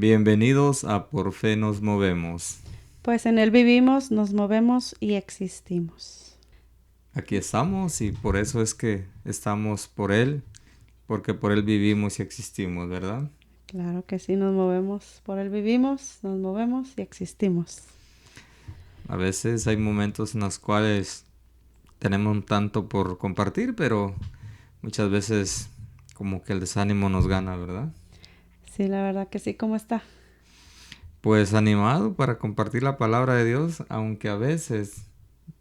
Bienvenidos a Por Fe Nos Movemos. Pues en Él vivimos, nos movemos y existimos. Aquí estamos y por eso es que estamos por Él, porque por Él vivimos y existimos, ¿verdad? Claro que sí, nos movemos. Por Él vivimos, nos movemos y existimos. A veces hay momentos en los cuales tenemos un tanto por compartir, pero muchas veces como que el desánimo nos gana, ¿verdad? Sí, la verdad que sí. ¿Cómo está? Pues animado para compartir la palabra de Dios, aunque a veces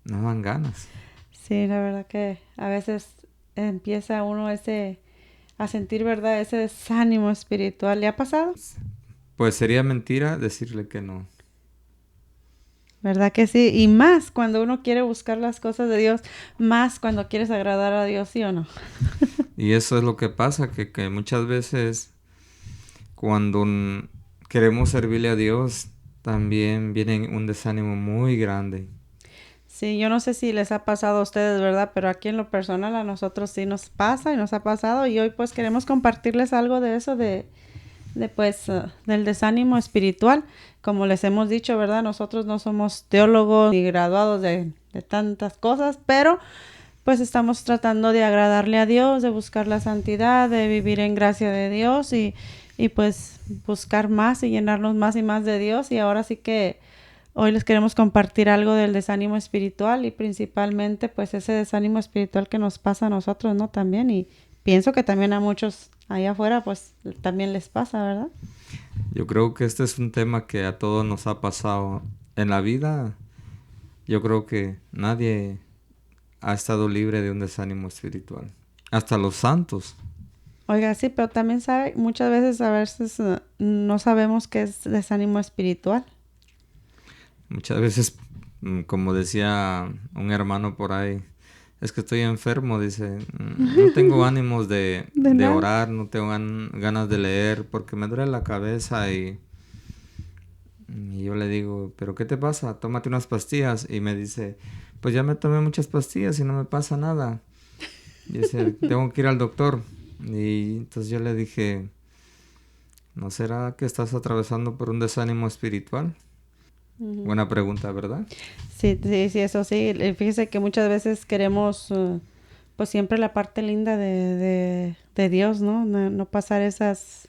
no dan ganas. Sí, la verdad que a veces empieza uno a sentir, ¿verdad? Ese desánimo espiritual. ¿Le ha pasado? Pues sería mentira decirle que no. ¿Verdad que sí? Y más cuando uno quiere buscar las cosas de Dios, más cuando quieres agradar a Dios, ¿sí o no? Y eso es lo que pasa, que muchas veces cuando queremos servirle a Dios, también viene un desánimo muy grande. Sí, yo no sé si les ha pasado a ustedes, ¿verdad? Pero aquí en lo personal a nosotros sí nos pasa y nos ha pasado y hoy pues queremos compartirles algo de eso, del desánimo espiritual. Como les hemos dicho, ¿verdad? Nosotros no somos teólogos ni graduados de tantas cosas, pero pues estamos tratando de agradarle a Dios, de buscar la santidad, de vivir en gracia de Dios y pues buscar más y llenarnos más y más de Dios. Y ahora sí que hoy les queremos compartir algo del desánimo espiritual y principalmente pues ese desánimo espiritual que nos pasa a nosotros, ¿no? También, y pienso que también a muchos allá afuera pues también les pasa, ¿verdad? Yo creo que este es un tema que a todos nos ha pasado en la vida. Yo creo que nadie ha estado libre de un desánimo espiritual. Hasta los santos. Oiga, sí, pero también sabe, muchas veces no sabemos qué es desánimo espiritual. Muchas veces, como decía un hermano por ahí, es que estoy enfermo, dice, no tengo ánimos De de nada. orar, no tengo ganas de leer porque me duele la cabeza y yo le digo, ¿pero qué te pasa? Tómate unas pastillas. Y me dice, pues ya me tomé muchas pastillas y no me pasa nada. Y dice, tengo que ir al doctor. Y entonces yo le dije, ¿no será que estás atravesando por un desánimo espiritual? Ujú. Buena pregunta, ¿verdad? Sí, sí, sí, eso sí. Fíjese que muchas veces queremos, pues siempre la parte linda de Dios, ¿no? No pasar esas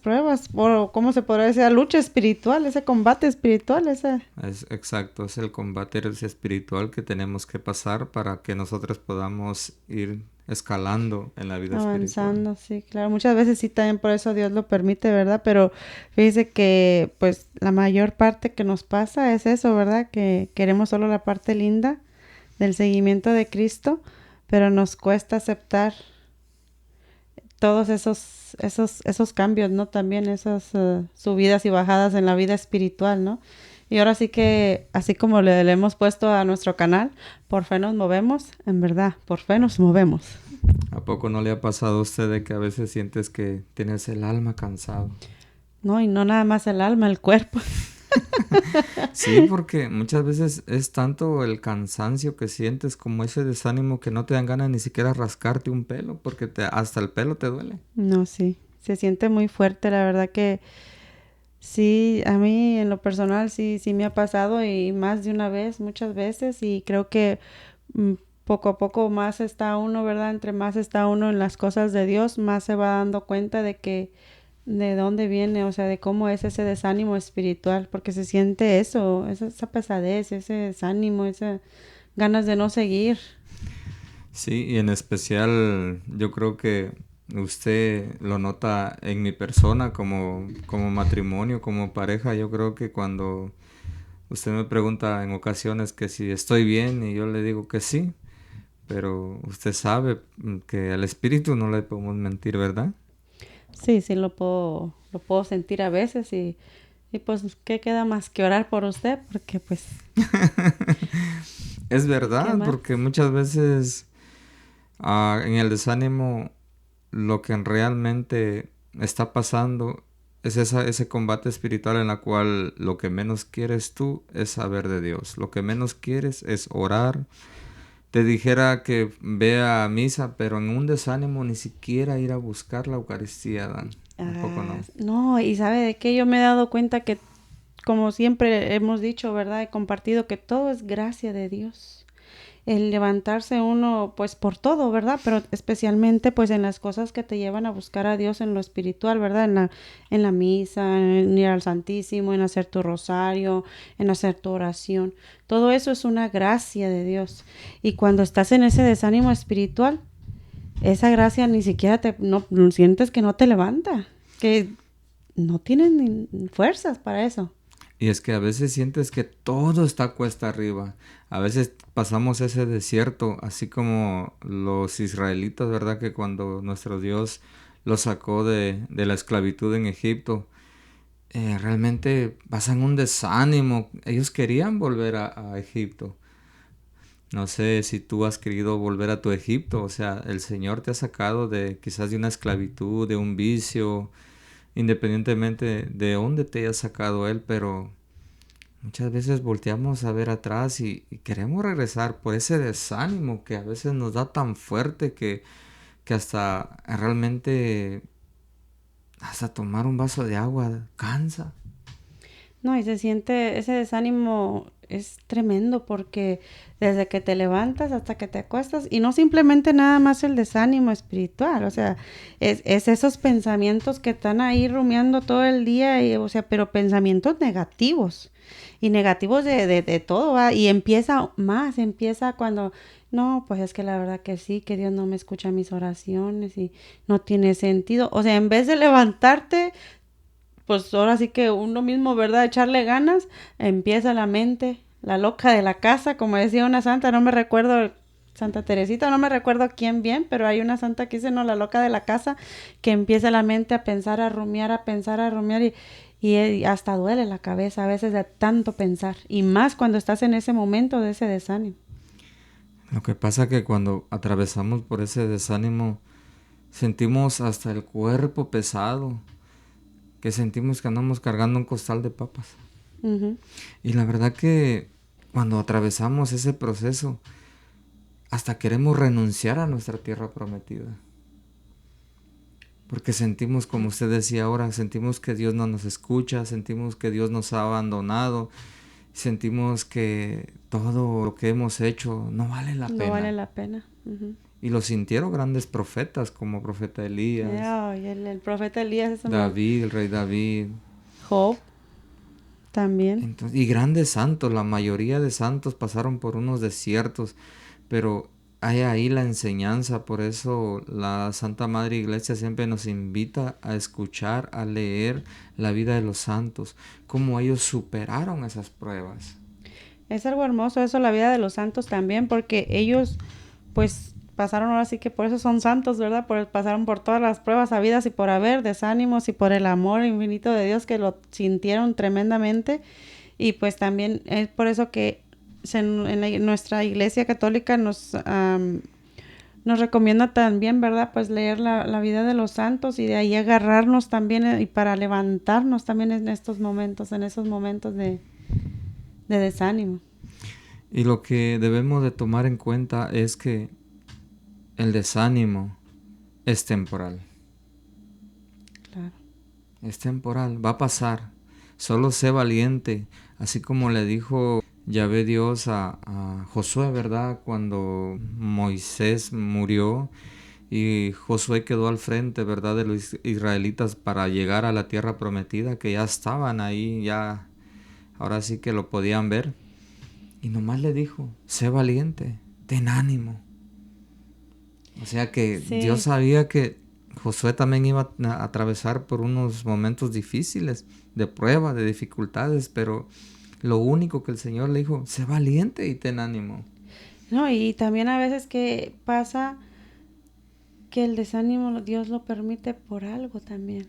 pruebas, o cómo se podría decir, la lucha espiritual, ese combate espiritual, ese Es exacto, es el combate espiritual que tenemos que pasar para que nosotros podamos ir escalando en la vida espiritual. avanzando, sí, claro. Muchas veces sí, también por eso Dios lo permite, ¿verdad? Pero fíjese que, pues, la mayor parte que nos pasa es eso, ¿verdad? Que queremos solo la parte linda del seguimiento de Cristo, pero nos cuesta aceptar todos esos cambios, ¿no? También esas subidas y bajadas en la vida espiritual, ¿no? Y ahora sí que, así como le hemos puesto a nuestro canal, por fe nos movemos, en verdad, por fe nos movemos. ¿A poco no le ha pasado a usted de que a veces sientes que tienes el alma cansado? No, y no nada más el alma, el cuerpo. Sí, porque muchas veces es tanto el cansancio que sientes como ese desánimo que no te dan ganas ni siquiera rascarte un pelo porque hasta el pelo te duele. No, sí, se siente muy fuerte, la verdad que sí, a mí en lo personal sí me ha pasado y más de una vez, muchas veces, y creo que mm, poco a poco más está uno, ¿verdad? Entre más está uno en las cosas de Dios, más se va dando cuenta de que de dónde viene, o sea, de cómo es ese desánimo espiritual, porque se siente eso, esa pesadez, ese desánimo, esas ganas de no seguir. Sí, y en especial yo creo que usted lo nota en mi persona como matrimonio, como pareja. Yo creo que cuando usted me pregunta en ocasiones que si estoy bien y yo le digo que sí, pero usted sabe que al espíritu no le podemos mentir, ¿verdad? Sí, sí lo puedo sentir a veces y pues, ¿qué queda más que orar por usted? Porque pues, Es ¿qué verdad, más? porque muchas veces en el desánimo lo que realmente está pasando es ese combate espiritual en la cual lo que menos quieres tú es saber de Dios. Lo que menos quieres es orar, te dijera que vea a misa, pero en un desánimo ni siquiera ir a buscar la Eucaristía, Dan. ¿A poco Ah, no? no, y sabe de qué yo me he dado cuenta que, como siempre hemos dicho, ¿verdad? He compartido que todo es gracia de Dios. El levantarse uno, pues por todo, ¿verdad? Pero especialmente, pues en las cosas que te llevan a buscar a Dios en lo espiritual, ¿verdad? En la misa, en ir al Santísimo, en hacer tu rosario, en hacer tu oración. Todo eso es una gracia de Dios. Y cuando estás en ese desánimo espiritual, esa gracia ni siquiera no sientes que no te levanta, que no tienes ni fuerzas para eso. Y es que a veces sientes que todo está cuesta arriba. A veces pasamos ese desierto, así como los israelitas, ¿verdad? Que cuando nuestro Dios los sacó de la esclavitud en Egipto, realmente pasan un desánimo. Ellos querían volver a Egipto. No sé si tú has querido volver a tu Egipto. O sea, el Señor te ha sacado de quizás de una esclavitud, de un vicio, independientemente de dónde te haya sacado Él, pero muchas veces volteamos a ver atrás y queremos regresar por ese desánimo que a veces nos da tan fuerte que hasta realmente hasta tomar un vaso de agua cansa. No, y se siente, ese desánimo es tremendo porque desde que te levantas hasta que te acuestas, y no simplemente nada más el desánimo espiritual, o sea, es esos pensamientos que están ahí rumiando todo el día, y, o sea, pero pensamientos negativos, y negativos de todo, ¿va? Y empieza cuando, no, pues es que la verdad que sí, que Dios no me escucha mis oraciones y no tiene sentido, o sea, en vez de levantarte, pues ahora sí que uno mismo, ¿verdad? Echarle ganas, empieza la mente, la loca de la casa, como decía una santa, no me recuerdo, Santa Teresita, no me recuerdo quién bien, pero hay una santa que dice, no, la loca de la casa, que empieza la mente a pensar, a rumiar, a pensar, a rumiar y hasta duele la cabeza a veces de tanto pensar, y más cuando estás en ese momento de ese desánimo. Lo que pasa que cuando atravesamos por ese desánimo sentimos hasta el cuerpo pesado, que sentimos que andamos cargando un costal de papas. Ujú. Y la verdad que cuando atravesamos ese proceso, hasta queremos renunciar a nuestra tierra prometida. Porque sentimos, como usted decía ahora, sentimos que Dios no nos escucha, sentimos que Dios nos ha abandonado, sentimos que todo lo que hemos hecho no vale la No vale pena. la pena. Ujú. Y lo sintieron grandes profetas como profeta Elías, Ay, el profeta Elías, eso me... David, el rey David, Job también. entonces, y grandes santos. La mayoría de santos pasaron por unos desiertos, pero hay ahí la enseñanza. Por eso la Santa Madre Iglesia siempre nos invita a escuchar, a leer la vida de los santos, cómo ellos superaron esas pruebas. Es algo hermoso eso, la vida de los santos también, porque ellos, pues, pasaron ahora sí que por eso son santos, ¿verdad? Pasaron por todas las pruebas habidas y por haber, desánimos y por el amor infinito de Dios que lo sintieron tremendamente. Y pues también es por eso que nuestra iglesia católica nos recomienda también, ¿verdad? Pues leer la vida de los santos y de ahí agarrarnos también y para levantarnos también en estos momentos, en esos momentos de desánimo. Y lo que debemos de tomar en cuenta es que el desánimo es temporal. Claro. Es temporal, va a pasar. Solo sé valiente, así como le dijo Yahvé Dios a Josué, ¿verdad? Cuando Moisés murió y Josué quedó al frente, ¿verdad? De los israelitas para llegar a la tierra prometida, que ya estaban ahí, ya ahora sí que lo podían ver. Y nomás le dijo, sé valiente, ten ánimo. O sea que Dios Sí. sabía que Josué también iba a atravesar por unos momentos difíciles, de prueba, de dificultades, pero lo único que el Señor le dijo, sé valiente y ten ánimo. No, y también a veces que pasa que el desánimo Dios lo permite por algo también.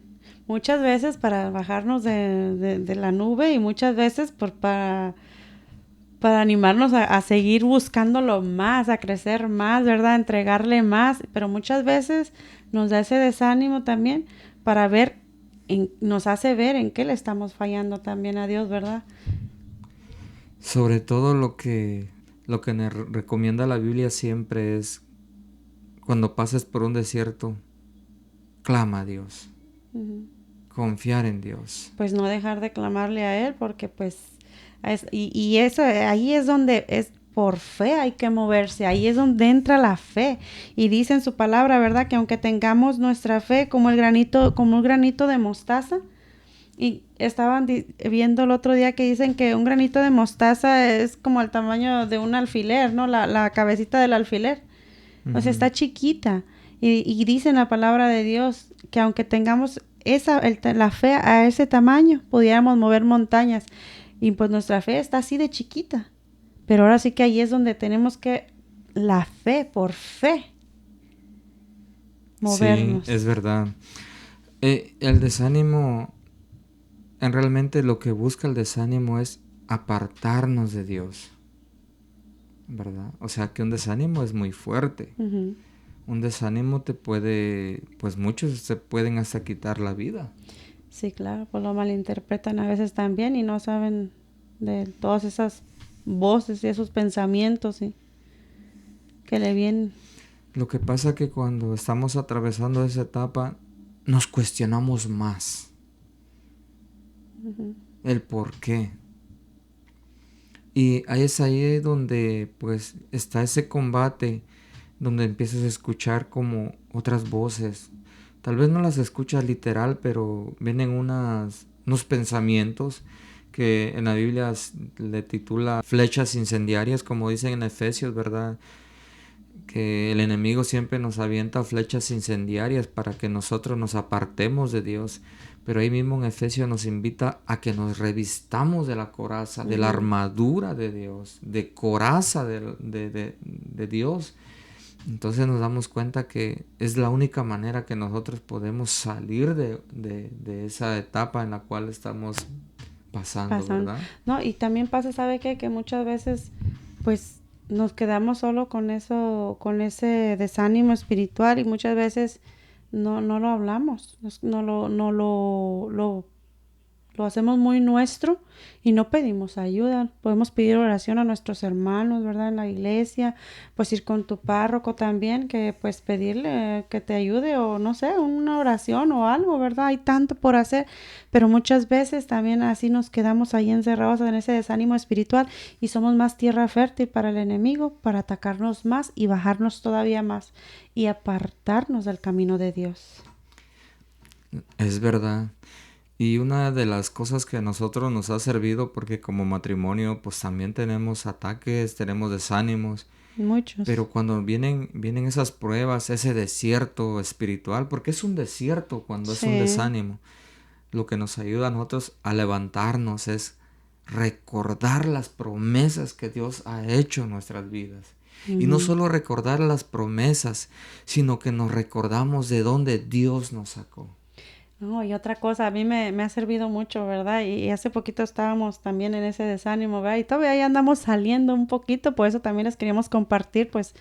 Muchas veces para bajarnos de la nube y muchas veces para animarnos a seguir buscándolo más, a crecer más, ¿verdad? A entregarle más, pero muchas veces nos da ese desánimo también para ver, nos hace ver en qué le estamos fallando también a Dios, ¿verdad? Sobre todo lo que Lo que nos recomienda la Biblia siempre es, cuando pases por un desierto, clama a Dios, Ujú. confiar en Dios. Pues no dejar de clamarle a Él, porque pues, y eso, ahí es donde es por fe hay que moverse, ahí es donde entra la fe. Y dice en su palabra, ¿verdad? Que aunque tengamos nuestra fe como un granito de mostaza, y estaban viendo el otro día que dicen que un granito de mostaza es como el tamaño de un alfiler, ¿no? La cabecita del alfiler. O sea, Ujú. está chiquita. Y dice en la palabra de Dios que aunque tengamos la fe a ese tamaño, pudiéramos mover montañas. Y pues nuestra fe está así de chiquita. Pero ahora sí que ahí es donde tenemos que, la fe, por fe, Sí, es movernos. verdad. El desánimo, realmente lo que busca el desánimo es apartarnos de Dios, ¿verdad? O sea que un desánimo es muy fuerte. Ujú. Un desánimo te puede, pues muchos se pueden hasta quitar la vida. Sí, claro, pues lo malinterpretan a veces también y no saben de todas esas voces y esos pensamientos y que le vienen. Lo que pasa que cuando estamos atravesando esa etapa, nos cuestionamos más Ujú. el por qué. Y ahí es ahí donde pues está ese combate, donde empiezas a escuchar como otras voces. Tal vez no las escuchas literal, pero vienen unos pensamientos que en la Biblia le titula flechas incendiarias, como dicen en Efesios, ¿verdad? Que el enemigo siempre nos avienta flechas incendiarias para que nosotros nos apartemos de Dios. Pero ahí mismo en Efesios nos invita a que nos revistamos de la coraza, de la Ujú. armadura de Dios, de coraza de Dios. Entonces nos damos cuenta que es la única manera que nosotros podemos salir de esa etapa en la cual estamos pasando, Pasan. ¿verdad? No, y también pasa, ¿sabe qué? Que muchas veces, pues, nos quedamos solo con eso, con ese desánimo espiritual y muchas veces no lo hablamos, lo hacemos muy nuestro y no pedimos ayuda. Podemos pedir oración a nuestros hermanos, ¿verdad? En la iglesia, pues ir con tu párroco también, que pues pedirle que te ayude o no sé, una oración o algo, ¿verdad? Hay tanto por hacer, pero muchas veces también así nos quedamos ahí encerrados en ese desánimo espiritual y somos más tierra fértil para el enemigo, para atacarnos más y bajarnos todavía más y apartarnos del camino de Dios. Es verdad. Y una de las cosas que a nosotros nos ha servido, porque como matrimonio pues también tenemos ataques, tenemos desánimos, Muchos. pero cuando vienen esas pruebas, ese desierto espiritual, porque es un desierto cuando es un Sí. desánimo, lo que nos ayuda a nosotros a levantarnos es recordar las promesas que Dios ha hecho en nuestras vidas. Y no Ujú. solo recordar las promesas, sino que nos recordamos de dónde Dios nos sacó. No, y otra cosa, a mí me ha servido mucho, ¿verdad? Y hace poquito estábamos también en ese desánimo, ¿verdad? Y todavía ahí andamos saliendo un poquito, por eso también les queríamos compartir, pues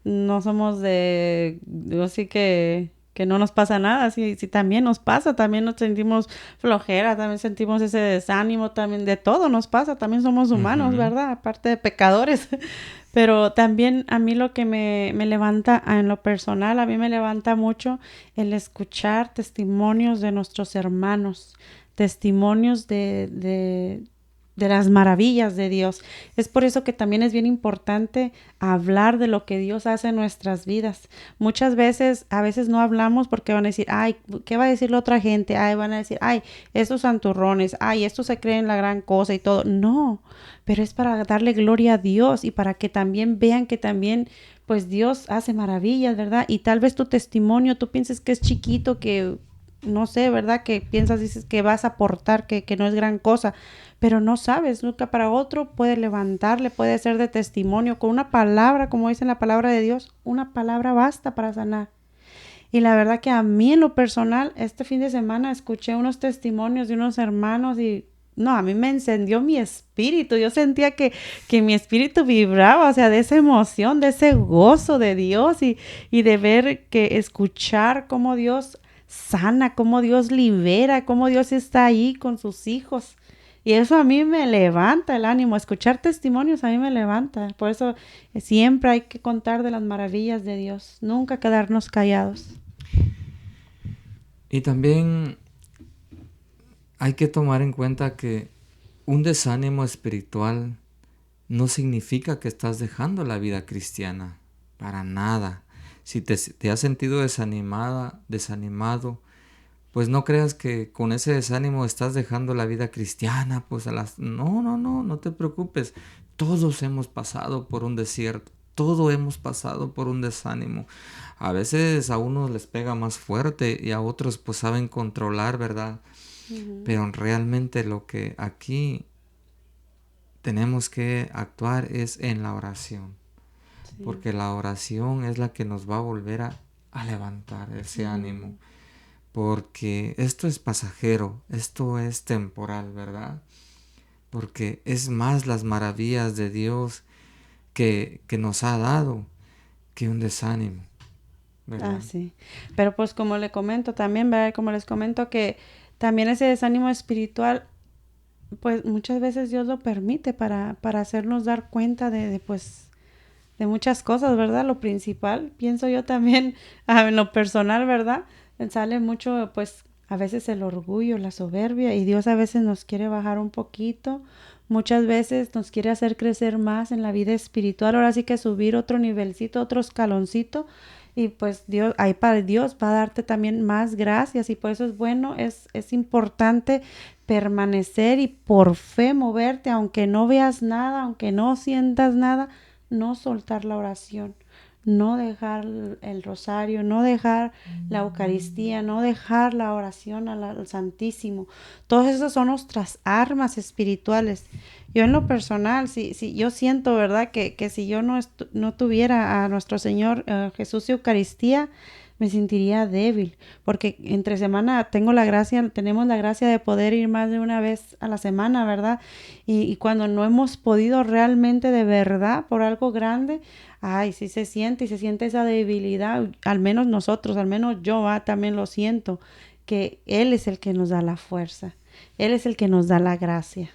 no somos así que no nos pasa nada, sí, sí también nos pasa, también nos sentimos flojera, también sentimos ese desánimo, también de todo nos pasa, también somos humanos, Ujú. ¿verdad? Aparte de pecadores. Pero también a mí lo que me levanta en lo personal, a mí me levanta mucho el escuchar testimonios de nuestros hermanos, testimonios de las maravillas de Dios. Es por eso que también es bien importante hablar de lo que Dios hace en nuestras vidas. Muchas veces, a veces no hablamos porque van a decir, ay, ¿qué va a decir la otra gente? Ay, van a decir, ay, estos santurrones, ay, estos se creen la gran cosa y todo. No, pero es para darle gloria a Dios y para que también vean que también pues Dios hace maravillas, ¿verdad? Y tal vez tu testimonio, tú pienses que es chiquito, que no sé, ¿verdad? Que piensas, dices que vas a aportar, que no es gran cosa, pero no sabes, nunca para otro puede levantarle, puede ser de testimonio con una palabra, como dice en la palabra de Dios, una palabra basta para sanar. Y la verdad que a mí en lo personal, este fin de semana escuché unos testimonios de unos hermanos y no, a mí me encendió mi espíritu. Yo sentía que mi espíritu vibraba, o sea, de esa emoción, de ese gozo de Dios y de ver que escuchar cómo Dios sana, cómo Dios libera, cómo Dios está ahí con sus hijos. Y eso a mí me levanta el ánimo. Escuchar testimonios a mí me levanta. Por eso siempre hay que contar de las maravillas de Dios. Nunca quedarnos callados. Y también hay que tomar en cuenta que un desánimo espiritual no significa que estás dejando la vida cristiana. Para nada. Si te has sentido desanimado, pues no creas que con ese desánimo estás dejando la vida cristiana, pues no te preocupes. Todos hemos pasado por un desierto, todos hemos pasado por un desánimo. A veces a unos les pega más fuerte y a otros pues saben controlar, ¿verdad? Pero realmente lo que aquí tenemos que actuar es en la oración, porque la oración es la que nos va a volver a levantar ese ánimo. Porque esto es pasajero, esto es temporal, ¿verdad? Porque es más las maravillas de Dios que nos ha dado que un desánimo, ¿verdad? Sí. Pero pues como le comento también, ¿verdad? Como les comento que también ese desánimo espiritual, pues muchas veces Dios lo permite para hacernos dar cuenta pues de muchas cosas, ¿verdad? Lo principal, pienso yo también, en lo personal, ¿verdad? Sale mucho, pues, a veces el orgullo, la soberbia, y Dios a veces nos quiere bajar un poquito, muchas veces nos quiere hacer crecer más en la vida espiritual, ahora sí que subir otro nivelcito, otro escaloncito, y pues Dios, ahí para Dios va a darte también más gracias, y por eso es bueno, es importante permanecer y por fe moverte, aunque no veas nada, aunque no sientas nada, no soltar la oración, no dejar el rosario, no dejar la Eucaristía, no dejar la oración al Santísimo. Todas esas son nuestras armas espirituales. Yo en lo personal, si yo siento, ¿verdad? Que si yo no tuviera a nuestro Señor Jesús y Eucaristía, me sentiría débil, porque entre semana tenemos la gracia de poder ir más de una vez a la semana, ¿verdad? Y cuando no hemos podido realmente de verdad por algo grande, ay, sí se siente y se siente esa debilidad, al menos nosotros, al menos yo también lo siento, que Él es el que nos da la fuerza, Él es el que nos da la gracia.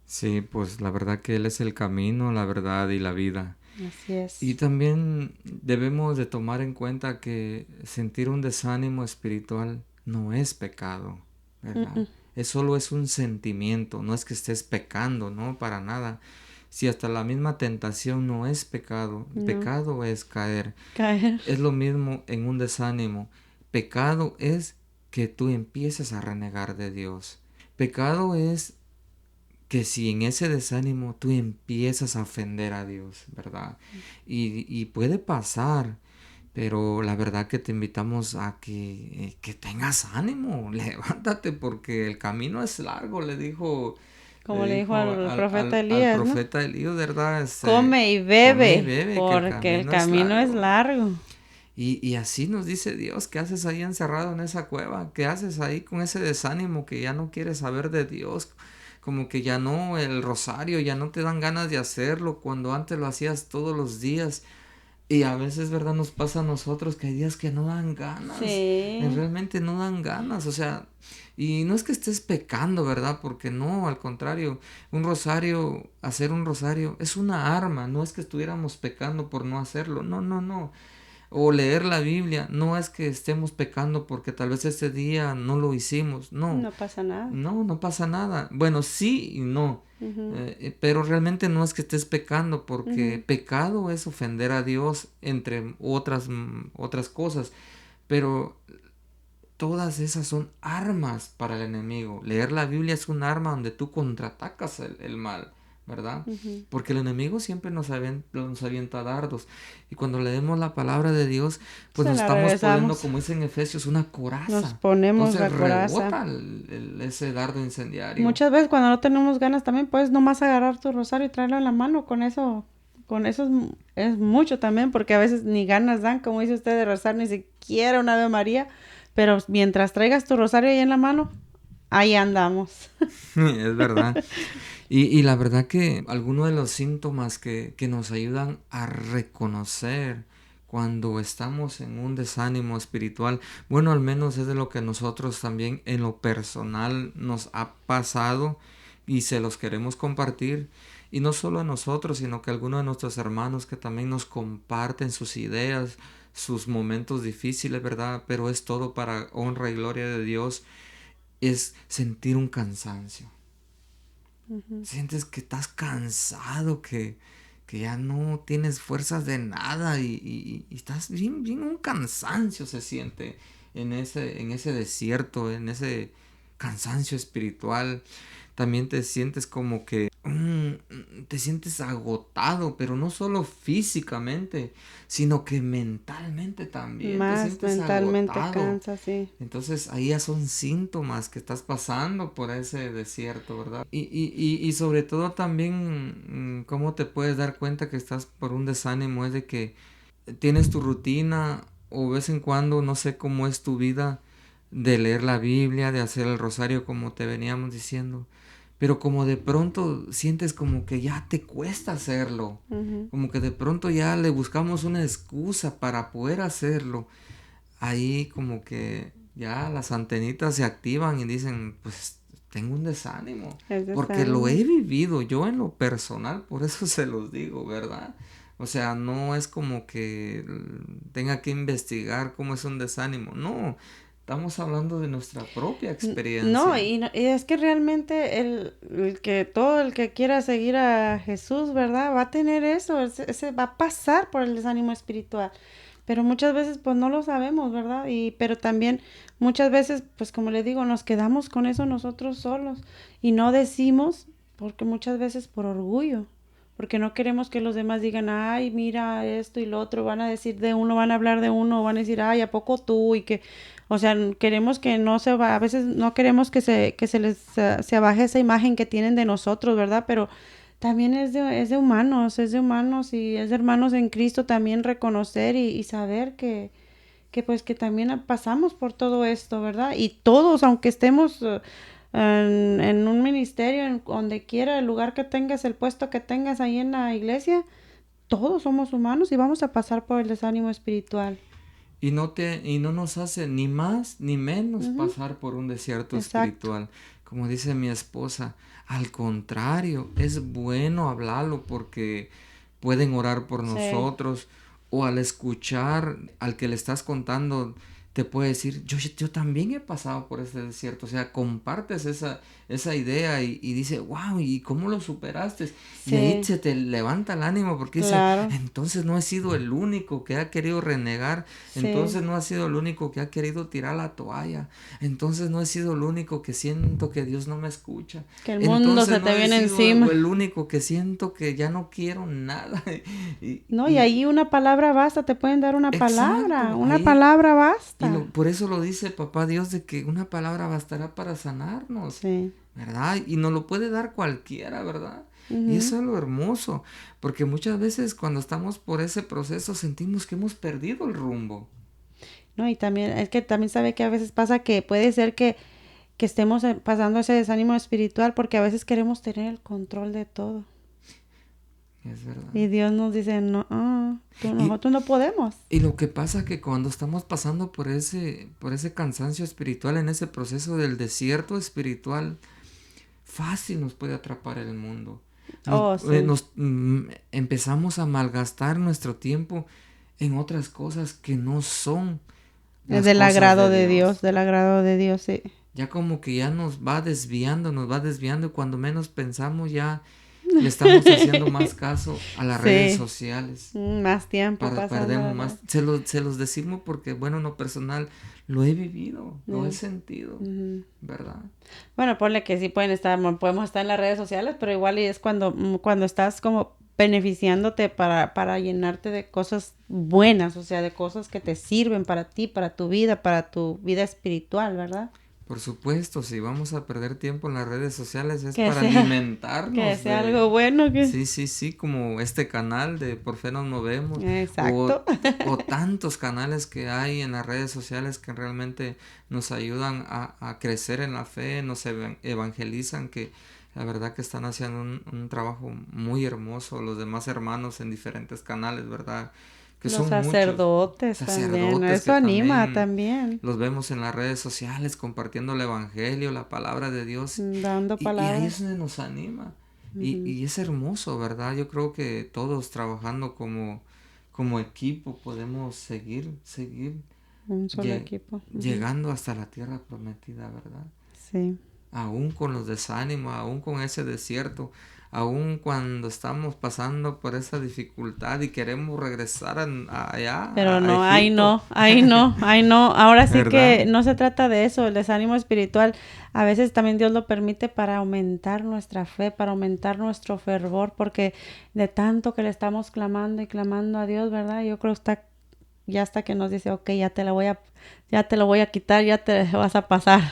Sí, pues la verdad que Él es el camino, la verdad y la vida. Así es. Y también debemos de tomar en cuenta que sentir un desánimo espiritual no es pecado, ¿verdad? Es solo es un sentimiento, no es que estés pecando, no, para nada. Si hasta la misma tentación no es pecado, No. pecado es caer. Caer. Es lo mismo en un desánimo. Pecado es que tú empieces a renegar de Dios. Pecado es que si en ese desánimo tú empiezas a ofender a Dios, ¿verdad? Y puede pasar, pero la verdad que te invitamos a que tengas ánimo, levántate porque el camino es largo, Como le dijo al al, profeta al Elías, ¿no? profeta Elías, ¿verdad? Come y Come y bebe, bebe, que el porque el camino es camino es largo. largo. Y así nos dice Dios, ¿qué haces ahí encerrado en esa cueva? ¿Qué haces ahí con ese desánimo que ya no quieres saber de Dios? Como que ya no, el rosario, ya no te dan ganas de hacerlo cuando antes lo hacías todos los días. Y a veces, ¿verdad? Nos pasa a nosotros que hay días que no dan ganas. Sí. Realmente no dan ganas. O sea, y no es que estés pecando, ¿verdad? Porque no, al contrario, hacer un rosario es una arma. No es que estuviéramos pecando por no hacerlo. No, no, no. O leer la Biblia, no es que estemos pecando porque tal vez ese día no lo hicimos, no, No pasa nada. no pasa nada. Bueno, sí y no, pero realmente no es que estés pecando porque pecado es ofender a Dios entre otras cosas, pero todas esas son armas para el enemigo. Leer la Biblia es un arma donde tú contraatacas el mal, ¿verdad? Porque el enemigo siempre nos avienta dardos. Y cuando leemos la palabra de Dios, pues Se nos la estamos poniendo, regresamos. como dice en Efesios, una Nos coraza. ponemos Entonces la coraza. rebota ese dardo incendiario. Muchas veces cuando no tenemos ganas también puedes nomás agarrar tu rosario y traerlo en la mano. Con eso es mucho también, porque a veces ni ganas dan, como dice usted, de rezar ni siquiera una Ave María. Pero mientras traigas tu rosario ahí en la mano, ahí andamos. Es verdad. Y la verdad que algunos de los síntomas que nos ayudan a reconocer cuando estamos en un desánimo espiritual, bueno, al menos es de lo que nosotros también en lo personal nos ha pasado, y se los queremos compartir. Y no solo a nosotros, sino que a algunos de nuestros hermanos que también nos comparten sus ideas, sus momentos difíciles, ¿verdad? Pero es todo para honra y gloria de Dios. Es sentir un cansancio. Ujú. Sientes que estás cansado, que ya no tienes fuerzas de nada y estás bien un cansancio se siente en ese desierto, en ese cansancio espiritual. También te sientes como que te sientes agotado, pero no solo físicamente, sino que mentalmente también te Más sientes mentalmente agotado. cansa, sí. Entonces ahí ya son síntomas que estás pasando por ese desierto, ¿verdad? Y sobre todo también, ¿cómo te puedes dar cuenta que estás por un desánimo? Es de que tienes tu rutina o vez en cuando, no sé cómo es tu vida, de leer la Biblia, de hacer el rosario como te veníamos diciendo. Pero como de pronto sientes como que ya te cuesta hacerlo. Ujú. Como que de pronto ya le buscamos una excusa para poder hacerlo. Ahí como que ya las antenitas se activan y dicen, pues tengo un desánimo, Es porque lo desánimo. he vivido yo en lo personal, por eso se los digo, ¿verdad? O sea, no es como que tenga que investigar cómo es un desánimo, no, estamos hablando de nuestra propia No, experiencia. y es que realmente todo el que quiera seguir a Jesús, ¿verdad? Va a tener eso, va a pasar por el desánimo espiritual. Pero muchas veces pues no lo sabemos, ¿verdad? Pero también muchas veces, pues como le digo, nos quedamos con eso nosotros solos y no decimos, porque muchas veces por orgullo, porque no queremos que los demás digan, ay, mira esto y lo otro, van a decir de uno, van a hablar de uno, van a decir, ay, ¿a poco tú? Y que, o sea, queremos que no se va, a veces no queremos que se les se abaje esa imagen que tienen de nosotros, ¿verdad? Pero también es de humanos y es de hermanos en Cristo también reconocer y saber que pues que también pasamos por todo esto, ¿verdad? Y todos, aunque estemos en un ministerio, en donde quiera, el lugar que tengas, el puesto que tengas ahí en la iglesia, todos somos humanos y vamos a pasar por el desánimo espiritual. Y no nos hace ni más ni menos Ujú. pasar por un desierto Exacto. espiritual. Como dice mi esposa, al contrario, es bueno hablarlo porque pueden orar por Sí, nosotros o al escuchar al que le estás contando te puede decir, yo también he pasado por ese desierto. O sea, compartes esa idea y dice, wow, ¿y cómo lo superaste? Y ahí sí, se te levanta el ánimo porque dice, claro, entonces no he sido el único que ha querido renegar, sí. entonces no ha sido el único que ha querido tirar la toalla, entonces no he sido el único que siento que Dios no me escucha, Que el mundo entonces se no te he viene sido encima. el único que siento que ya no quiero nada. Y, No, y y ahí una palabra basta, te pueden dar exacto, una ahí, palabra basta. por eso lo dice papá Dios de que una palabra bastará para sanarnos, Sí. ¿verdad? Y nos lo puede dar cualquiera, ¿verdad? Y Ujú. eso es lo hermoso, porque muchas veces cuando estamos por ese proceso sentimos que hemos perdido el rumbo. No, y también, es que también sabe que a veces pasa que puede ser que estemos pasando ese desánimo espiritual porque a veces queremos tener el control de todo. Es verdad. Y Dios nos dice, no, Y, nosotros no podemos. y lo que pasa que cuando estamos pasando por ese cansancio espiritual, en ese proceso del desierto espiritual, fácil nos puede atrapar el mundo. Oh, sí. Empezamos a malgastar nuestro tiempo en otras cosas que no son Es las cosas de Dios. Del agrado de Dios, sí. Ya como que ya nos va desviando y cuando menos pensamos ya le estamos haciendo más caso a las redes Sí. sociales. Más tiempo pasando Perdemos la más. red. Se los decimos porque, bueno, en lo personal lo he vivido, lo he Sí. sentido, Ujú. ¿verdad? Bueno, ponle que sí pueden estar, podemos estar en las redes sociales, pero igual y es cuando estás como beneficiándote para llenarte de cosas buenas, o sea, de cosas que te sirven para ti, para tu vida espiritual, ¿verdad? Por supuesto, si vamos a perder tiempo en las redes sociales es Que para sea, que alimentarnos sea algo bueno, que... sí, sí, sí, como este canal de Por Fe Nos Movemos Exacto. o tantos canales que hay en las redes sociales que realmente nos ayudan a crecer en la fe, nos evangelizan, que la verdad que están haciendo un trabajo muy hermoso los demás hermanos en diferentes canales, ¿verdad? que Los son muchos sacerdotes también, sacerdotes eso que anima también también, los vemos en las redes sociales compartiendo el evangelio, la palabra de Dios, dando y ahí palabra. es donde nos anima. Ujú. Y es hermoso, ¿verdad? Yo creo que todos trabajando como equipo podemos seguir Un solo lle- equipo. Ujú. llegando hasta la tierra prometida, ¿verdad? Sí, Aún con los desánimos, aún con ese desierto, aún cuando estamos pasando por esa dificultad y queremos regresar pero a no, ahí Egipto, no, ahí no, ahí no. Ahora sí ¿verdad? que no se trata de eso, el desánimo espiritual. A veces también Dios lo permite para aumentar nuestra fe, para aumentar nuestro fervor, porque de tanto que le estamos clamando y clamando a Dios, ¿verdad? Yo creo que está ya hasta que nos dice, ok, ya te lo voy a quitar, ya te vas a pasar,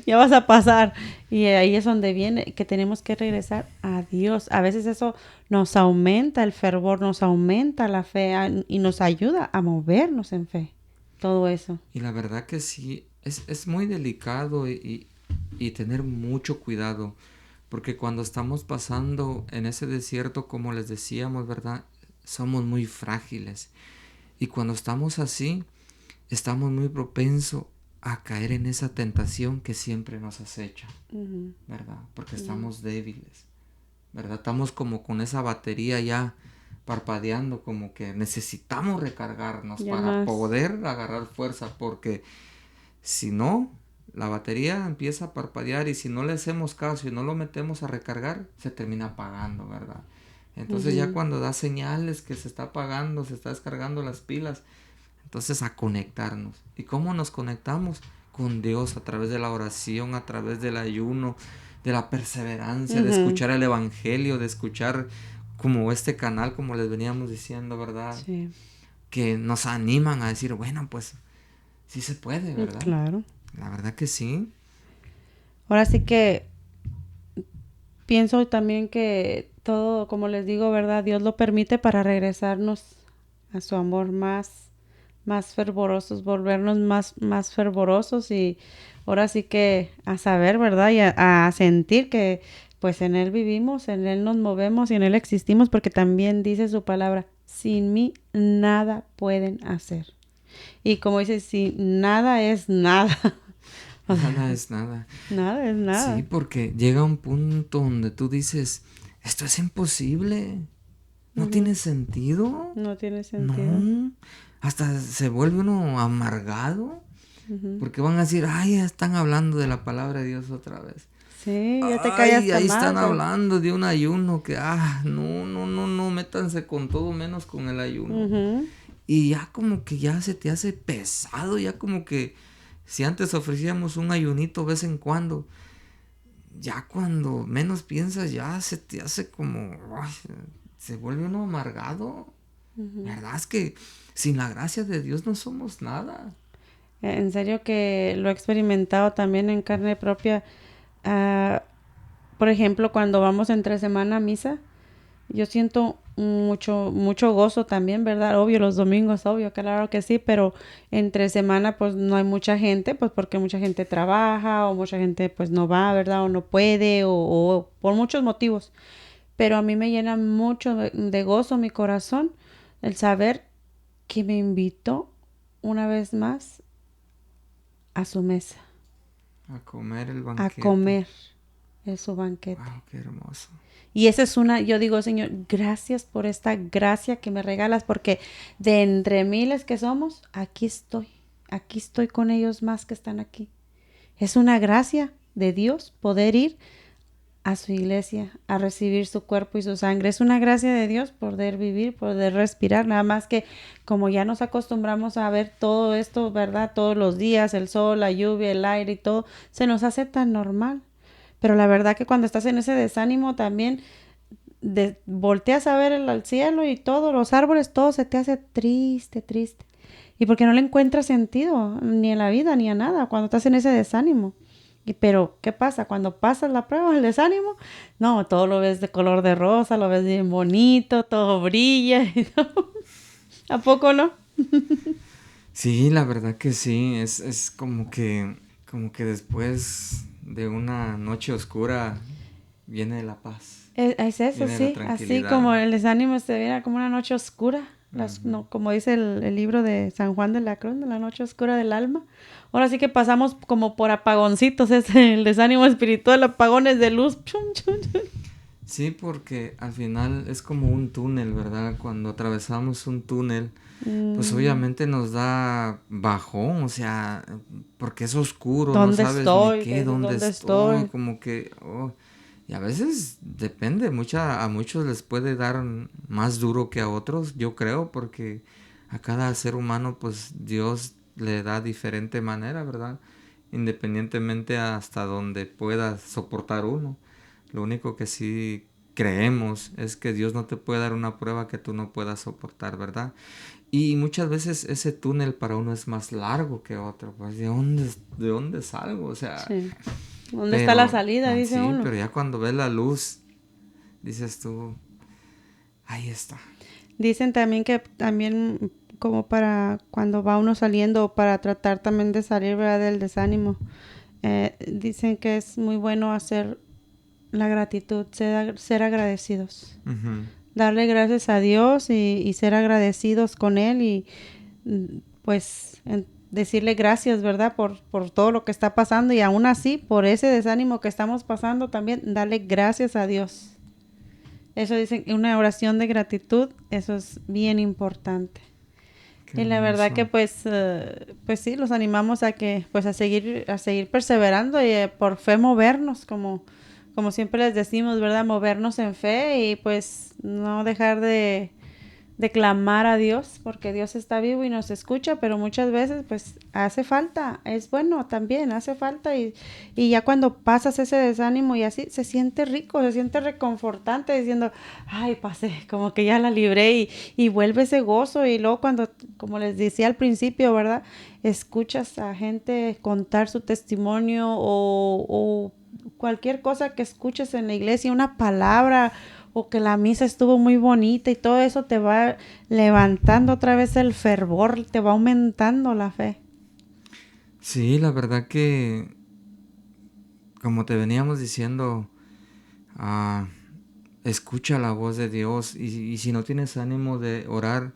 ya vas a pasar. Y ahí es donde viene que tenemos que regresar a Dios. A veces eso nos aumenta el fervor, nos aumenta la fe y nos ayuda a movernos en fe. Todo eso. Y la verdad que sí, es muy delicado y tener mucho cuidado, porque cuando estamos pasando en ese desierto, como les decíamos, ¿verdad? Somos muy frágiles. Y cuando estamos así, estamos muy propensos a caer en esa tentación que siempre nos acecha, Ujú, ¿verdad? Porque ujú. estamos débiles, ¿verdad? Estamos como con esa batería ya parpadeando, como que necesitamos recargarnos Ya para más. poder agarrar fuerza, porque si no, la batería empieza a parpadear y si no le hacemos caso y no lo metemos a recargar, se termina apagando, ¿verdad? Entonces ya Ujú, cuando da señales que se está apagando, se está descargando las pilas, entonces a conectarnos. ¿Y cómo nos conectamos? Con Dios a través de la oración, a través del ayuno, de la perseverancia, de ujú. escuchar el evangelio, de escuchar como este canal, como les veníamos diciendo, ¿verdad? Sí, Que nos animan a decir, bueno, pues sí se puede, ¿verdad? claro. La verdad que sí. Ahora sí que pienso también que todo, como les digo, ¿verdad? Dios lo permite para regresarnos a su amor más fervorosos, volvernos más fervorosos y ahora sí que a saber, ¿verdad? Y a sentir que pues en Él vivimos, en Él nos movemos y en Él existimos porque también dice su palabra, sin mí nada pueden hacer. Y como dice, si nada es nada, o sea, Nada es nada. nada es Sí, nada, porque llega un punto donde tú dices, esto es imposible, no ujú, tiene sentido, no tiene sentido. no, hasta se vuelve uno amargado, Ujú. porque van a decir, ay, ya están hablando de la palabra de Dios otra vez. Sí, ya te cae Ay, hasta ahí están mal, pero... hablando de un ayuno que, no, no, no, no, métanse con todo menos con el ayuno. Ujú. Y ya como que ya se te hace pesado, ya como que si antes ofrecíamos un ayunito vez en cuando, ya cuando menos piensas ya se te hace como, ay, se vuelve uno amargado. ¿Verdad? Es que sin la gracia de Dios no somos nada. En serio que lo he experimentado también en carne propia. Ah, por ejemplo, cuando vamos entre semana a misa, yo siento mucho gozo también, ¿verdad? Obvio, los domingos, obvio, claro que sí, pero entre semana pues no hay mucha gente, pues porque mucha gente trabaja o mucha gente pues no va, ¿verdad? O no puede o por muchos motivos. Pero a mí me llena mucho de gozo mi corazón el saber que me invitó una vez más a su mesa, A comer el a banquete. comer en su banquete. Wow, qué hermoso. Y esa es yo digo, Señor, gracias por esta gracia que me regalas, porque de entre miles que somos, aquí estoy con ellos más que están aquí. Es una gracia de Dios poder ir a su iglesia, a recibir su cuerpo y su sangre. Es una gracia de Dios poder vivir, poder respirar, nada más que como ya nos acostumbramos a ver todo esto, ¿verdad? Todos los días, el sol, la lluvia, el aire y todo, se nos hace tan normal. Pero la verdad que cuando estás en ese desánimo también volteas a ver al cielo y todos los árboles, todo se te hace triste, triste. Y porque no le encuentras sentido ni en la vida ni a nada cuando estás en ese desánimo. Pero, ¿qué pasa? Cuando pasas la prueba, el desánimo, no, todo lo ves de color de rosa, lo ves bien bonito, todo brilla. Y todo. ¿A poco no? Sí, la verdad que sí. Es como que después de una noche oscura viene la paz, Es eso, viene la sí. Así como tranquilidad. el desánimo se viera como una noche oscura. No, como dice el libro de San Juan de la Cruz, de la noche oscura del alma. Ahora sí que pasamos como por apagoncitos, es el desánimo espiritual, apagones de luz. Chum, chum, chum. Sí, porque al final es como un túnel, ¿verdad? Cuando atravesamos un túnel, pues Mm, obviamente nos da bajón, o sea, porque es oscuro, no ¿Dónde sabes ni estoy? qué, ¿Qué dices? dónde ¿Dónde estoy, estoy? como que, y a veces depende, a muchos les puede dar más duro que a otros, yo creo, porque a cada ser humano, pues Dios le da diferente manera, ¿verdad? Independientemente hasta donde pueda soportar uno. Lo único que sí creemos es que Dios no te puede dar una prueba que tú no puedas soportar, ¿verdad? Y muchas veces ese túnel para uno es más largo que otro, pues de dónde salgo? O sea, Sí. ¿Dónde está la pero salida? Dice sí, uno. pero ya cuando ves la luz, dices tú, ahí está. Dicen también que también como para cuando va uno saliendo o para tratar también de salir, ¿verdad? Del desánimo. Dicen que es muy bueno hacer la gratitud, ser agradecidos. Ujú. Darle gracias a Dios y ser agradecidos con Él y pues decirle gracias, ¿verdad? Por todo lo que está pasando y aún así, por ese desánimo que estamos pasando, también darle gracias a Dios. Eso dicen, una oración de gratitud, eso es bien importante. Qué Y la verdad que hermoso. pues sí, los animamos a que pues a seguir perseverando y por fe movernos, como siempre les decimos, ¿verdad? Movernos en fe y pues no dejar de clamar a Dios, porque Dios está vivo y nos escucha, pero muchas veces pues hace falta, es bueno también, hace falta y ya cuando pasas ese desánimo y así, se siente rico, se siente reconfortante diciendo, ay, pasé, como que ya la libré y vuelve ese gozo y luego cuando, como les decía al principio, ¿verdad? Escuchas a gente contar su testimonio o cualquier cosa que escuches en la iglesia, una palabra o que la misa estuvo muy bonita y todo eso te va levantando otra vez el fervor, te va aumentando la fe. Sí, la verdad que, como te veníamos diciendo, ah, escucha la voz de Dios y si no tienes ánimo de orar,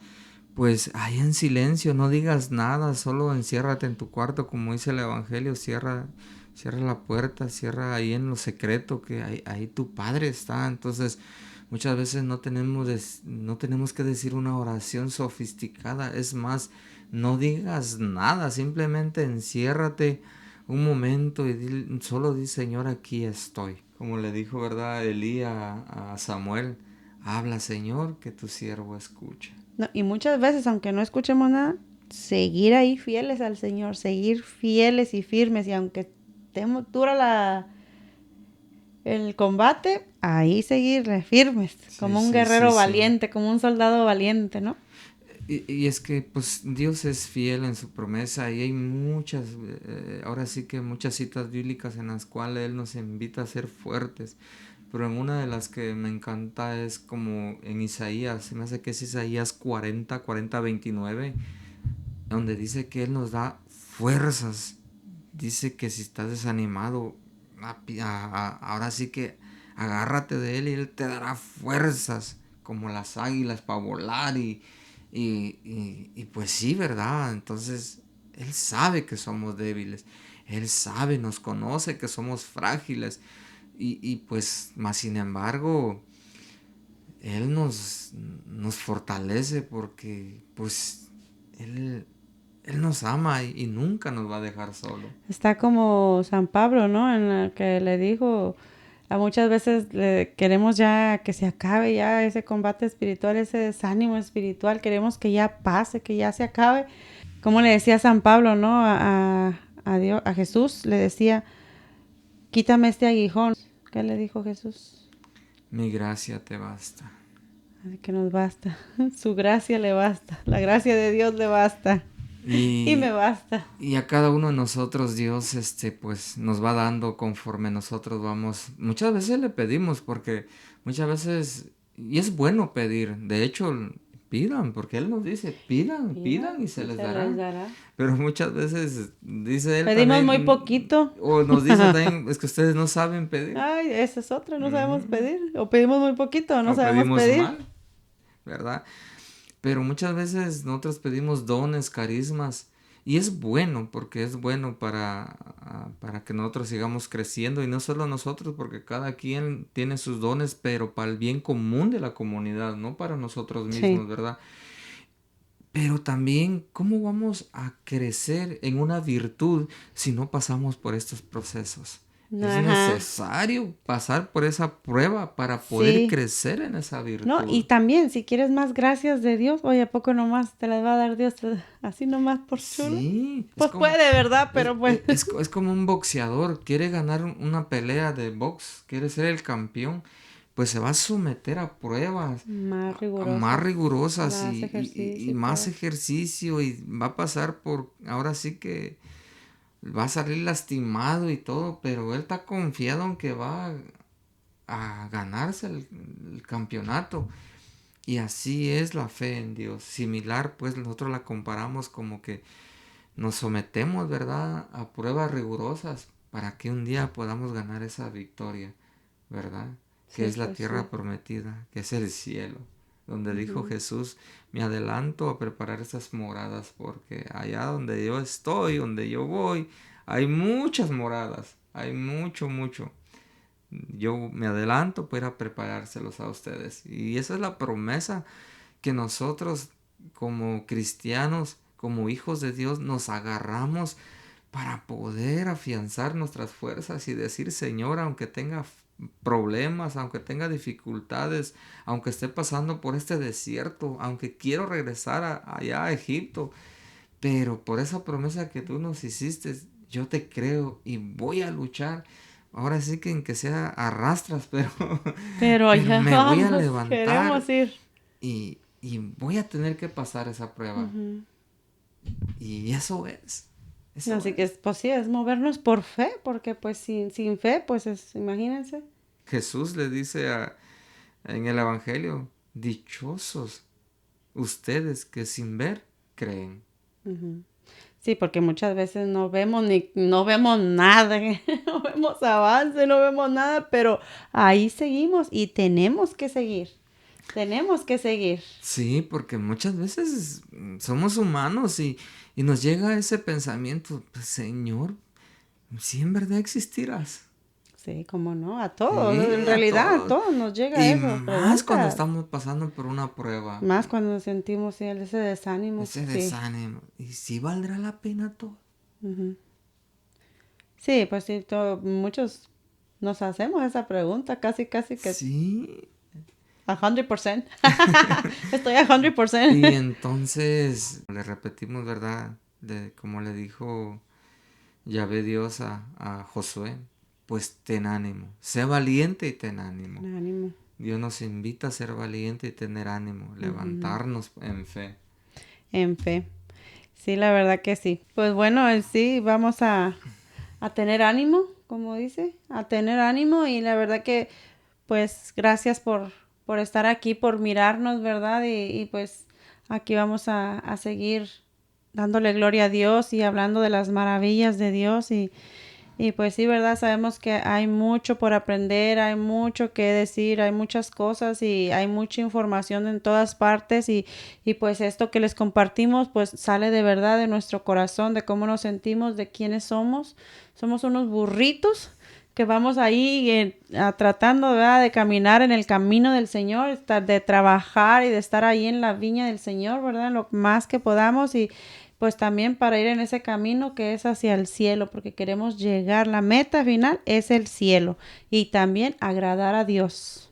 pues ahí en silencio, no digas nada, solo enciérrate en tu cuarto, como dice el Evangelio, cierra la puerta, cierra ahí en lo secreto, que ahí tu Padre está. Entonces, muchas veces no tenemos que decir una oración sofisticada, es más, no digas nada, simplemente enciérrate un momento y solo di, Señor, aquí estoy. Como le dijo, ¿verdad? Elí a Samuel, habla, Señor, que tu siervo escucha. No, y muchas veces, aunque no escuchemos nada, seguir ahí fieles al Señor, seguir fieles y firmes, y aunque dura el combate, ahí seguirle firmes, Sí, como un sí, sí, guerrero sí. valiente, como un soldado valiente, ¿no? Y es que pues Dios es fiel en su promesa y hay muchas, ahora sí que muchas citas bíblicas en las cuales Él nos invita a ser fuertes. Pero en una de las que me encanta es como en Isaías, se me hace que es Isaías 40, 29, donde dice que Él nos da fuerzas. Dice que si estás desanimado, ahora sí que agárrate de Él y Él te dará fuerzas como las águilas para volar y pues sí, ¿verdad? Entonces, Él sabe que somos débiles, Él sabe, nos conoce que somos frágiles y pues, más sin embargo, Él nos fortalece porque pues Él nos ama y nunca nos va a dejar solo. Está como San Pablo, ¿no? En la que le dijo, a muchas veces queremos ya que se acabe ya ese combate espiritual, ese desánimo espiritual, queremos que ya pase, que ya se acabe. Como le decía San Pablo, ¿no? A Dios, a Jesús le decía, quítame este aguijón. ¿Qué le dijo Jesús? Mi gracia te basta. Así que nos basta. Su gracia le basta. La gracia de Dios le basta. Y me Y, basta. y a cada uno de nosotros Dios pues nos va dando conforme nosotros vamos. Muchas veces le pedimos porque muchas veces, y es bueno pedir, de hecho pidan, porque Él nos dice, pidan, pidan Pidan y se y les se les dará. dará. Pero muchas veces dice Él Pedimos muy también, poquito. o nos dice también, es que ustedes no saben pedir. Ay, esa es otra, no sabemos Ujú. pedir. O pedimos muy poquito, no O sabemos pedimos pedir. mal, ¿verdad? Pero muchas veces nosotros pedimos dones, carismas, y es bueno, porque es bueno para que nosotros sigamos creciendo, y no solo nosotros, porque cada quien tiene sus dones, pero para el bien común de la comunidad, no para nosotros Sí. mismos, ¿verdad? Pero también, ¿cómo vamos a crecer en una virtud si no pasamos por estos procesos? Es Ajá. necesario pasar por esa prueba para poder Sí. crecer en esa No, y virtud. también, si quieres más gracias de Dios, oye, ¿a poco nomás te las va a dar Dios así nomás por chulo? Sí, Pues puede, ¿verdad? Pero pues es como un boxeador, quiere ganar una pelea de box, quiere ser el campeón, pues se va a someter a pruebas más a más rigurosas, rigurosas más y ejercicio y más todo. ejercicio y va a pasar por, ahora sí que va a salir lastimado y todo, pero él está confiado en que va a ganarse el campeonato. Y así es la fe en Dios. Similar, pues nosotros la comparamos como que nos sometemos, ¿verdad?, a pruebas rigurosas para que un día podamos ganar esa victoria, ¿verdad? Que Sí, es la pues sí. tierra prometida, que es el cielo, donde dijo Ujú. Jesús, me adelanto a preparar esas moradas, porque allá donde yo estoy, donde yo voy, hay muchas moradas, hay mucho, mucho. Yo me adelanto para ir a preparárselos a ustedes. Y esa es la promesa que nosotros como cristianos, como hijos de Dios, nos agarramos para poder afianzar nuestras fuerzas y decir, Señor, aunque tenga problemas, aunque tenga dificultades, aunque esté pasando por este desierto, aunque quiero regresar allá a Egipto, pero por esa promesa que tú nos hiciste, yo te creo y voy a luchar. Ahora sí que en que sea arrastras, pero, Pero pero allá me voy a vamos, levantar queremos ir. y voy a tener que pasar esa prueba. Ujú. Y eso es. Eso Así que es. pues sí, es movernos por fe, porque pues sin fe, pues es, imagínense. Jesús le dice en el Evangelio, dichosos ustedes que sin ver creen. Ujú. Sí, porque muchas veces no vemos nada, no vemos avance, no vemos nada, pero ahí seguimos y tenemos que seguir. Sí, porque muchas veces somos humanos y nos llega ese pensamiento, pues, Señor, si en verdad existirás. Sí, cómo no, a todos, Sí, en a realidad a todos. todos nos llega Y eso, más cuando preguntas. estamos pasando por una prueba, Más cuando nos sentimos sí, ese desánimo, ese sí. desánimo. ¿Y si valdrá la pena todo? Ujú. Sí, pues sí, muchos nos hacemos esa pregunta, casi, casi que Sí. 100%. Estoy 100%. Y entonces le repetimos, ¿verdad? Como le dijo Yahvé Dios a Josué, pues ten ánimo, sé valiente y ten ánimo. Ánimo. Dios nos invita a ser valiente y tener ánimo, Ujú. levantarnos en fe. En fe. Sí, la verdad que sí. Pues bueno, sí, vamos a tener ánimo, como dice, a tener ánimo y la verdad que pues gracias por estar aquí, por mirarnos, ¿verdad? Y pues aquí vamos a seguir dándole gloria a Dios y hablando de las maravillas de Dios y pues sí, ¿verdad? Sabemos que hay mucho por aprender, hay mucho que decir, hay muchas cosas y hay mucha información en todas partes y pues esto que les compartimos pues sale de verdad de nuestro corazón, de cómo nos sentimos, de quiénes somos. Somos unos burritos que vamos ahí tratando, ¿verdad?, de caminar en el camino del Señor, de trabajar y de estar ahí en la viña del Señor, ¿verdad? Lo más que podamos y pues también para ir en ese camino que es hacia el cielo, porque queremos llegar, la meta final es el cielo y también agradar a Dios.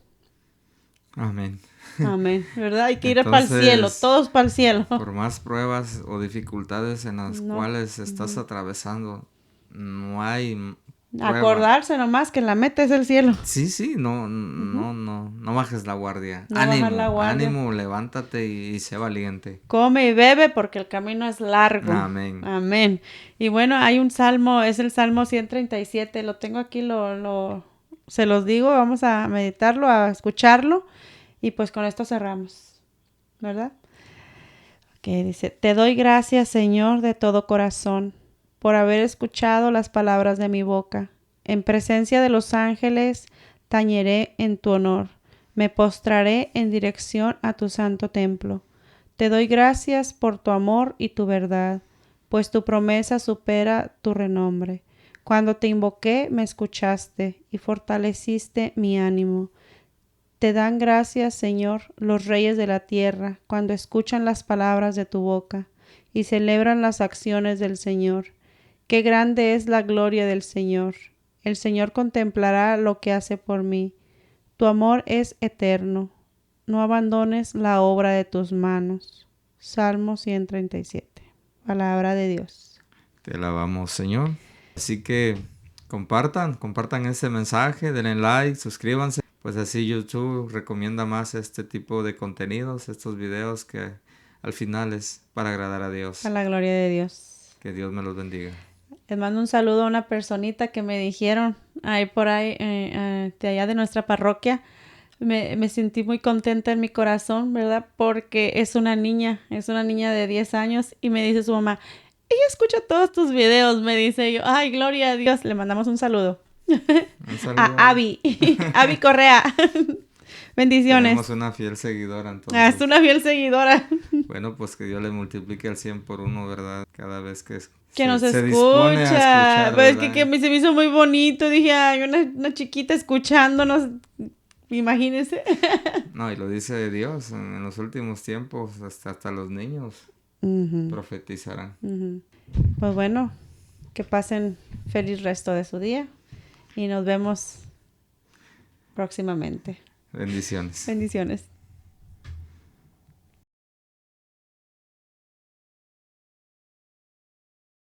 Amén. Amén, ¿verdad? Hay que ir para el cielo, Entonces, todos para el cielo. por más pruebas o dificultades en las No, cuales estás atravesando, no hay prueba. acordarse nomás que la meta es el cielo. Sí, sí, no, Ujú. no, no, no bajes la guardia. No bajar la Ánimo, guardia. ánimo, levántate y sé valiente. Come y bebe porque el camino es largo. Amén. Amén. Y bueno, hay un salmo, es el Salmo 137. Lo tengo aquí, se los digo, vamos a meditarlo, a escucharlo. Y pues con esto cerramos, ¿verdad? Que dice, te doy gracias, Señor, de todo corazón, por haber escuchado las palabras de mi boca. En presencia de los ángeles, tañeré en tu honor. Me postraré en dirección a tu santo templo. Te doy gracias por tu amor y tu verdad, pues tu promesa supera tu renombre. Cuando te invoqué, me escuchaste y fortaleciste mi ánimo. Te dan gracias, Señor, los reyes de la tierra, cuando escuchan las palabras de tu boca y celebran las acciones del Señor. Qué grande es la gloria del Señor. El Señor contemplará lo que hace por mí. Tu amor es eterno. No abandones la obra de tus manos. Salmo 137. Palabra de Dios. Te alabamos, Señor. Así que compartan este mensaje, denle like, suscríbanse. Pues así YouTube recomienda más este tipo de contenidos, estos videos que al final es para agradar a Dios. A la gloria de Dios. Que Dios me los bendiga. Les mando un saludo a una personita que me dijeron por ahí, de allá de nuestra parroquia. Me sentí muy contenta en mi corazón, ¿verdad? Porque es una niña de 10 años y me dice su mamá, ella escucha todos tus videos, me dice yo, ay, gloria a Dios, le mandamos un saludo. Un saludo A Abby, Abby Correa. Bendiciones. Tenemos una fiel seguidora, entonces. Es una fiel seguidora. Bueno, pues que Dios le multiplique al 100 por uno, ¿verdad? Cada vez que nos se escucha. dispone a escuchar, Pues ¿verdad? que se me hizo muy bonito. Dije, ay, una chiquita escuchándonos. Imagínense. No, y lo dice Dios, en los últimos tiempos hasta los niños profetizarán. Pues bueno, que pasen feliz resto de su día y nos vemos próximamente. Bendiciones. Bendiciones.